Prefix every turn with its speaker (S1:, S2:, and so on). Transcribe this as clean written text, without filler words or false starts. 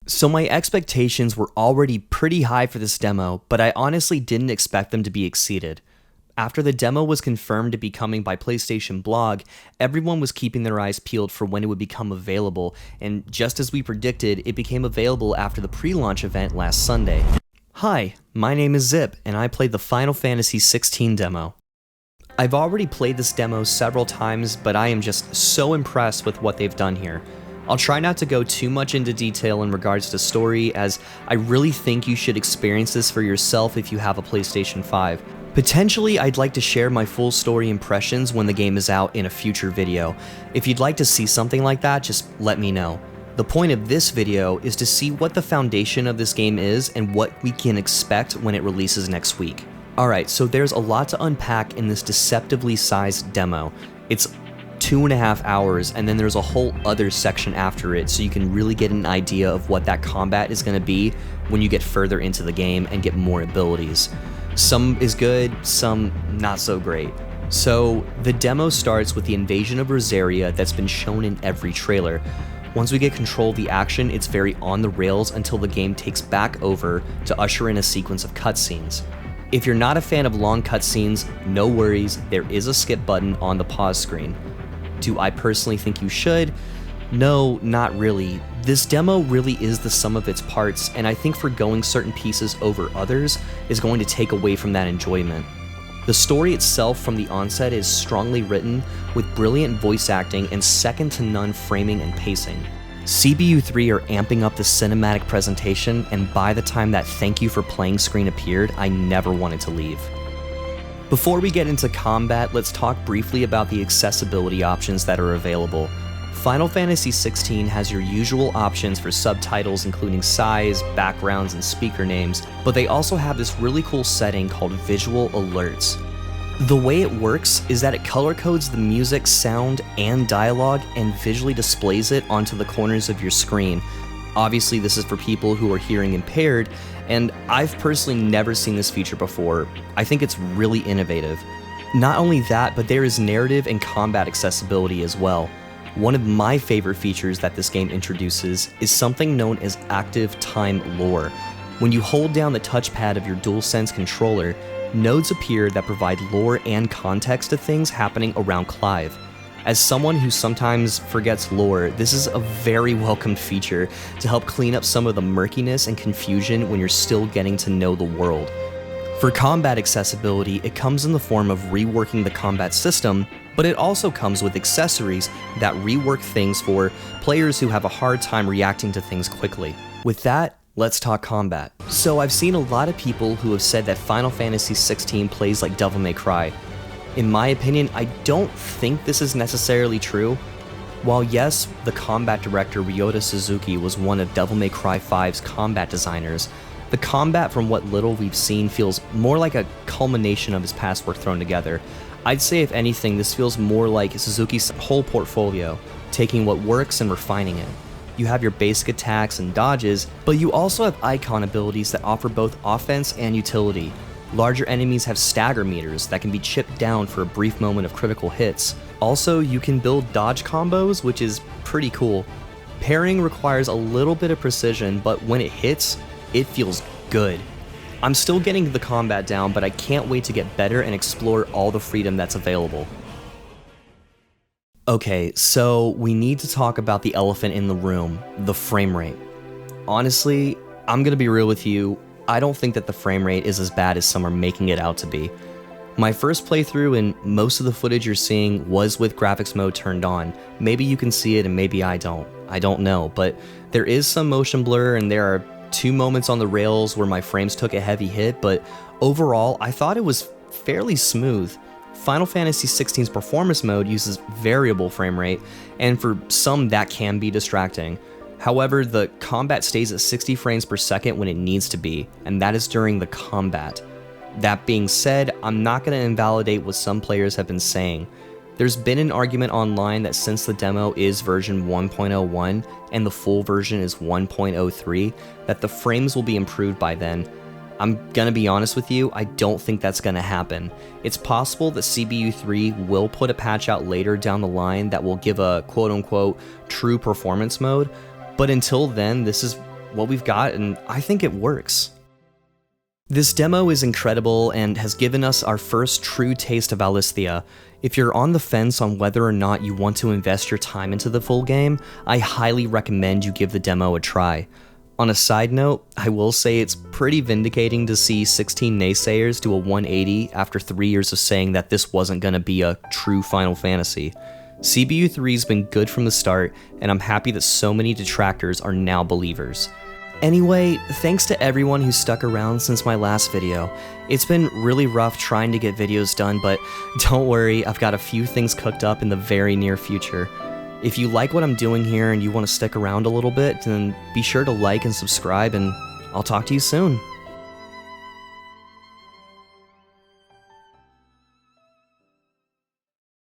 S1: So my expectations were already pretty high for this demo, but I honestly didn't expect them to be exceeded. After the demo was confirmed to be coming by PlayStation Blog, everyone was keeping their eyes peeled for when it would become available, and just as we predicted, it became available after the pre-launch event last Sunday. Hi, my name is Zip, and I played the Final Fantasy XVI demo. I've already played this demo several times, but I am just so impressed with what they've done here. I'll try not to go too much into detail in regards to story, as I really think you should experience this for yourself if you have a PlayStation 5. Potentially, I'd like to share my full story impressions when the game is out in a future video. If you'd like to see something like that, just let me know. The point of this video is to see what the foundation of this game is and what we can expect when it releases next week. Alright, so there's a lot to unpack in this deceptively sized demo. It's 2.5 hours, and then there's a whole other section after it, so you can really get an idea of what that combat is going to be when you get further into the game and get more abilities. Some is good, some not so great. So the demo starts with the invasion of Rosaria that's been shown in every trailer. Once we get control of the action, it's very on the rails until the game takes back over to usher in a sequence of cutscenes. If you're not a fan of long cutscenes, no worries, there is a skip button on the pause screen. Do I personally think you should? No, not really. This demo really is the sum of its parts, and I think forgoing certain pieces over others is going to take away from that enjoyment. The story itself from the onset is strongly written, with brilliant voice acting and second-to-none framing and pacing. CBU3 are amping up the cinematic presentation, and by the time that thank you for playing screen appeared, I never wanted to leave. Before we get into combat, let's talk briefly about the accessibility options that are available. Final Fantasy XVI has your usual options for subtitles including size, backgrounds, and speaker names, but they also have this really cool setting called Visual Alerts. The way it works is that it color codes the music, sound, and dialogue and visually displays it onto the corners of your screen. Obviously, this is for people who are hearing impaired, and I've personally never seen this feature before. I think it's really innovative. Not only that, but there is narrative and combat accessibility as well. One of my favorite features that this game introduces is something known as active time lore. When you hold down the touchpad of your DualSense controller, nodes appear that provide lore and context to things happening around Clive. As someone who sometimes forgets lore, this is a very welcomed feature to help clean up some of the murkiness and confusion when you're still getting to know the world. For combat accessibility, it comes in the form of reworking the combat system, but it also comes with accessories that rework things for players who have a hard time reacting to things quickly. With that, let's talk combat. So I've seen a lot of people who have said that Final Fantasy XVI plays like Devil May Cry. In my opinion, I don't think this is necessarily true. While yes, the combat director Ryota Suzuki was one of Devil May Cry 5's combat designers, the combat from what little we've seen feels more like a culmination of his past work thrown together. I'd say if anything, this feels more like Suzuki's whole portfolio, taking what works and refining it. You have your basic attacks and dodges, but you also have icon abilities that offer both offense and utility. Larger enemies have stagger meters that can be chipped down for a brief moment of critical hits. Also, you can build dodge combos, which is pretty cool. Parrying requires a little bit of precision, but when it hits, it feels good. I'm still getting the combat down, but I can't wait to get better and explore all the freedom that's available. Okay, so we need to talk about the elephant in the room, the frame rate. Honestly, I'm gonna be real with you, I don't think that the frame rate is as bad as some are making it out to be. My first playthrough and most of the footage you're seeing was with graphics mode turned on. Maybe you can see it and maybe I don't know, but there is some motion blur and there are 2 moments on the rails where my frames took a heavy hit, but overall I thought it was fairly smooth. Final Fantasy XVI's performance mode uses variable frame rate, and for some that can be distracting. However, the combat stays at 60 frames per second when it needs to be, and that is during the combat. That being said, I'm not going to invalidate what some players have been saying. There's been an argument online that since the demo is version 1.01 and the full version is 1.03, that the frames will be improved by then. I'm gonna be honest with you, I don't think that's gonna happen. It's possible that CBU3 will put a patch out later down the line that will give a quote-unquote true performance mode, but until then, this is what we've got, and I think it works. This demo is incredible and has given us our first true taste of Alisthea. If you're on the fence on whether or not you want to invest your time into the full game, I highly recommend you give the demo a try. On a side note, I will say it's pretty vindicating to see 16 naysayers do a 180 after 3 years of saying that this wasn't going to be a true Final Fantasy. CBU 3's been good from the start, and I'm happy that so many detractors are now believers. Anyway, thanks to everyone who stuck around since my last video. It's been really rough trying to get videos done, but don't worry, I've got a few things cooked up in the very near future. If you like what I'm doing here and you want to stick around a little bit, then be sure to like and subscribe, and I'll talk to you soon.